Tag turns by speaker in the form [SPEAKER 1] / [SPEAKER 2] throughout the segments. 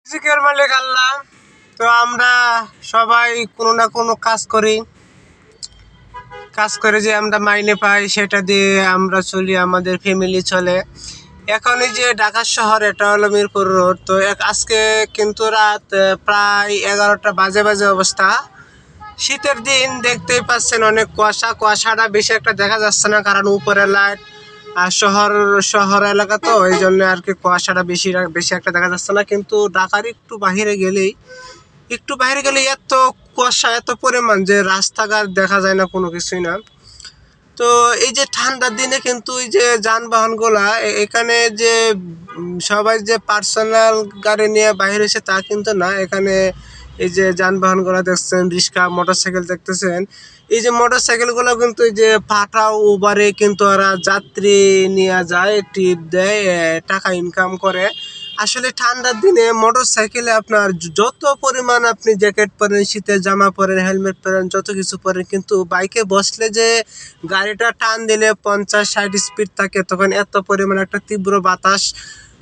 [SPEAKER 1] রিজিকের মালিক আল্লাহ। তো আমরা সবাই কোনো না কোনো কাজ করে যে আমরা মাইনে পাই, সেটা দিয়ে আমরা চলি, আমাদের ফ্যামিলি চলে। এখন এই যে ঢাকা শহর, এটা হলো মিরপুর রোড। তো আজকে কিন্তু রাত প্রায় 11টা বাজে অবস্থা। শীতের দিন, দেখতেই পাচ্ছেন অনেক কুয়াশাটা বেশি একটা দেখা যাচ্ছে না, কারণ উপরে লাইট আর শহর এলাকা, তো এই জন্য আর কি কুয়াশাটা বেশি একটা দেখা যাচ্ছে না। কিন্তু ঢাকার একটু বাইরে গেলে এত কুয়াশা, এত পরিমাণ যে রাস্তাঘাট দেখা যায় না, কোনো কিছুই না। তো এই যে ঠান্ডার দিনে কিন্তু এই যে যানবাহনগুলা এখানে যে সবাই যে পার্সোনাল গাড়ি নিয়ে বাইরে এসে তা কিন্তু না। এখানে এই যে যানবাহনগুলো দেখছেন, রিক্সা, মোটরসাইকেল দেখতেছেন। এই যে মোটরসাইকেলগুলো কিন্তু এই যে পাঠাও উবারে কিন্তু ওরা যাত্রী নিয়ে যায়, টিপ দেয়, টাকা ইনকাম করে। আসলে ঠান্ডার দিনে মোটরসাইকেলে আপনার যত পরিমাণ আপনি জ্যাকেট পরেন, শীতের জামা পরেন, হেলমেট পরেন, যত কিছু পরেন, কিন্তু বাইকে বসলে যে গাড়িটা টান দিলে 50-60 স্পিড থাকে, তখন এত পরিমাণ একটা তীব্র বাতাস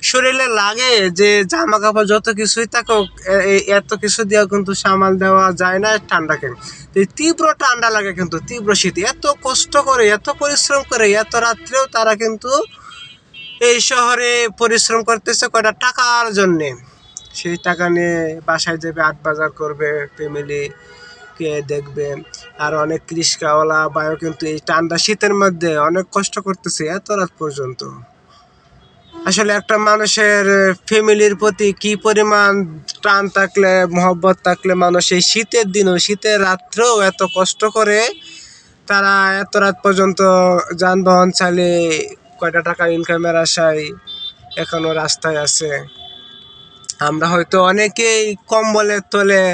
[SPEAKER 1] শরীরে লাগে যে জামা কাপড় যত কিছুই থাকুক, এত কিছু দিয়েও কিন্তু সামাল দেওয়া যায় না ঠান্ডাকে। তীব্র ঠান্ডা লাগে, কিন্তু তীব্র শীত, এত কষ্ট করে, এত পরিশ্রম করে, এত রাত্রেও তারা কিন্তু এই শহরে পরিশ্রম করতেছে কয়টা টাকার জন্যে। সেই টাকা নিয়ে বাসায় যাবে, আট বাজার করবে, ফ্যামিলিকে দেখবে। আর অনেক রিক্সাওয়ালা ভাইও কিন্তু এই ঠান্ডা শীতের মধ্যে অনেক কষ্ট করতেছে এত রাত পর্যন্ত। আসলে একটা মানুষের ফ্যামিলির প্রতি কি পরিমাণ টান থাকলে, মহব্বত থাকলে, মানুষ এই শীতের দিনও, শীতের রাত্রেও এত কষ্ট করে তারা এত রাত পর্যন্ত যানবাহন চালিয়ে কয়টা টাকা ইনকামের আশায় এখনো রাস্তায় আছে। আমরা হয়তো অনেকেই কম্বলের তলে,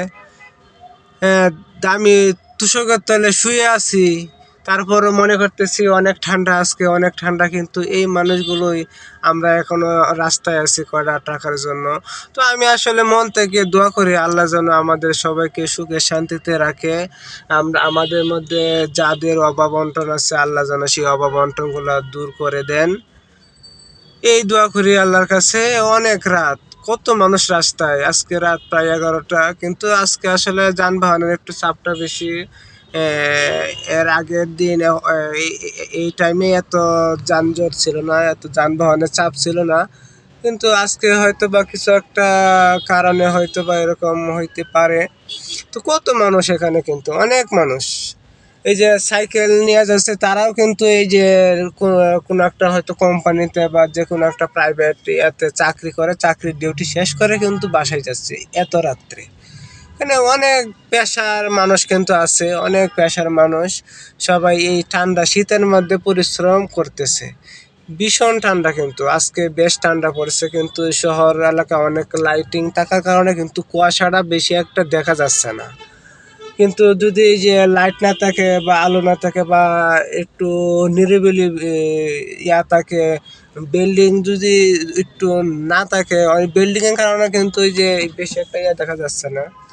[SPEAKER 1] দামি তুষকের তলে শুয়ে আছি, তারপরও মনে করতেছি অনেক ঠান্ডা, আজকে অনেক ঠান্ডা, কিন্তু এই মানুষগুলোই আমরা এখনো রাস্তায় আছি কয়টা টাকার জন্য। তো আমি আসলে মন থেকে দোয়া করি আল্লাহ যেন আমাদের সবাইকে সুখে শান্তিতে রাখে। আমরা আমাদের মধ্যে যাদের অভাব অনটন আছে, আল্লাহ যেন সেই অভাব অনটনগুলো দূর করে দেন, এই দোয়া করি আল্লাহর কাছে। অনেক রাত, কত মানুষ রাস্তায়, আজকে রাত প্রায় 11টা, কিন্তু আজকে আসলে যানবাহনের একটু চাপটা বেশি। এর আগের দিন এই টাইমে এত যানজট ছিল না, এত যানবাহনের চাপ ছিল না। কিন্তু আজকে হয়তো বা কিছু একটা কারণে হয়তো বা এরকম হইতে পারে। তো কত মানুষ এখানে, কিন্তু অনেক মানুষ এই যে সাইকেল নিয়ে যাচ্ছে, তারাও কিন্তু এই যে কোনো একটা হয়তো কোম্পানিতে বা যে কোনো একটা প্রাইভেট ইয়াতে চাকরি করে, চাকরির ডিউটি শেষ করে কিন্তু বাসায় যাচ্ছে এত রাত্রে। এখানে অনেক পেশার মানুষ কিন্তু আছে, অনেক পেশার মানুষ। সবাই এই ঠান্ডা শীতের মধ্যে পরিশ্রম করতেছে। ভীষণ ঠান্ডা, কিন্তু আজকে বেশ ঠান্ডা পড়েছে, কিন্তু শহর এলাকা অনেক লাইটিং থাকার কারণে কিন্তু কুয়াশাটা বেশি একটা দেখা যাচ্ছে না। কিন্তু যদি এই যে লাইট না থাকে বা আলো না থাকে বা একটু নিরিবিলি ইয়া থাকে, বিল্ডিং যদি একটু না থাকে, ওই বিল্ডিংয়ের কারণে কিন্তু এই যে বেশি একটা ইয়া দেখা যাচ্ছে না।